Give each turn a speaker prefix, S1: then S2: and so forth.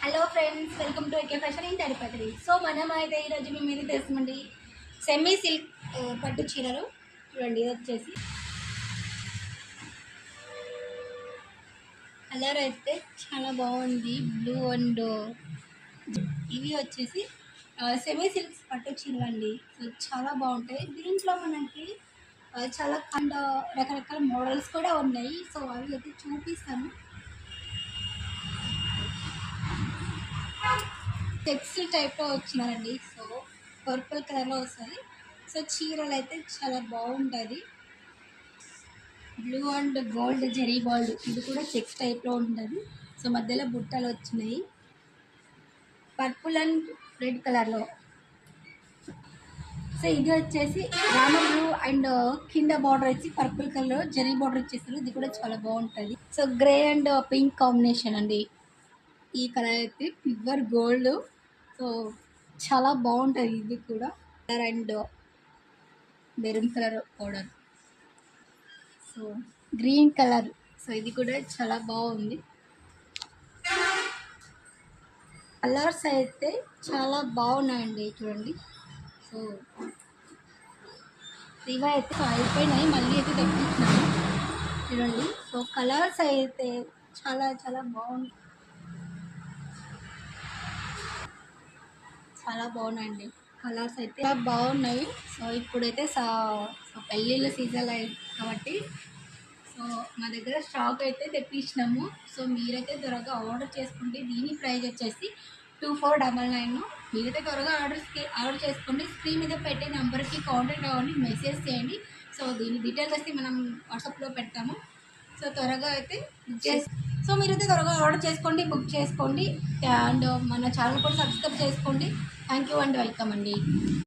S1: Hello friends, welcome to AK fashion in Tirupati. So మనం అయితే ఈరోజు మేము ఏది తెస్తామండి, సెమీ సిల్క్ పట్టు చీరలు. చూడండి, ఇది వచ్చేసి కలర్ అయితే చాలా బాగుంది, బ్లూ అండ్ ఇవి వచ్చేసి సెమీ సిల్క్స్ పట్టు చీరలు అండి. సో చాలా బాగుంటాయి. దీంట్లో మనకి చాలా రకరకాల మోడల్స్ కూడా ఉన్నాయి. సో అవి అయితే చూపిస్తాను. టెక్స్టైల్ టైప్లో వచ్చినారండి. సో పర్పుల్ కలర్లో వస్తుంది. సో చీరలు అయితే చాలా బాగుంటుంది. Blue and gold zari border, ఇది కూడా చెక్స్ టైప్లో ఉంటుంది. సో మధ్యలో బుట్టలు వచ్చినాయి, పర్పుల్ అండ్ రెడ్ కలర్లో. సో ఇది వచ్చేసి రామ బ్లూ అండ్ కింద బార్డర్ వచ్చి పర్పుల్ కలర్ జెరీ బార్డర్ ఇచ్చేస్తారు. ఇది కూడా చాలా బాగుంటుంది. So grey and pink combination అండి. ఈ కలర్ అయితే ప్యూర్ గోల్డ్. సో చాలా బాగుంటుంది. ఇది కూడా colour and maroon colour powder, so green colour. So ఇది కూడా చాలా బాగుంది. కలర్స్ అయితే చాలా బాగున్నాయండి, చూడండి. సో ఇవి అయితే అయిపోయినాయి, మళ్ళీ అయితే తెప్పించినాను. చూడండి, సో కలర్స్ అయితే చాలా చాలా బాగుంది, చాలా బాగున్నాయండి. కలర్స్ అయితే బాగున్నాయి. సో ఇప్పుడైతే పెళ్ళిళ్ళ సీజన్ కాబట్టి సో మా దగ్గర స్టాక్ అయితే తెప్పించినాము. సో మీరైతే త్వరగా ఆర్డర్ చేసుకోండి. దీని ప్రైస్ వచ్చేసి 2499. మీరైతే త్వరగా ఆర్డర్ చేసుకోండి. స్క్రీన్ మీద పెట్టే నెంబర్కి కాంటాక్ట్ అవ్వండి, మెసేజ్ చేయండి. సో దీని డీటెయిల్స్ అయితే మనం వాట్సాప్లో పెడతాము. సో త్వరగా అయితే సో మీరైతే త్వరగా ఆర్డర్ చేసుకోండి, బుక్ చేసుకోండి. అండ్ మన ఛానల్ కూడా సబ్స్క్రైబ్ చేసుకోండి. థ్యాంక్ యూ అండ్ వెల్కమ్ అండి.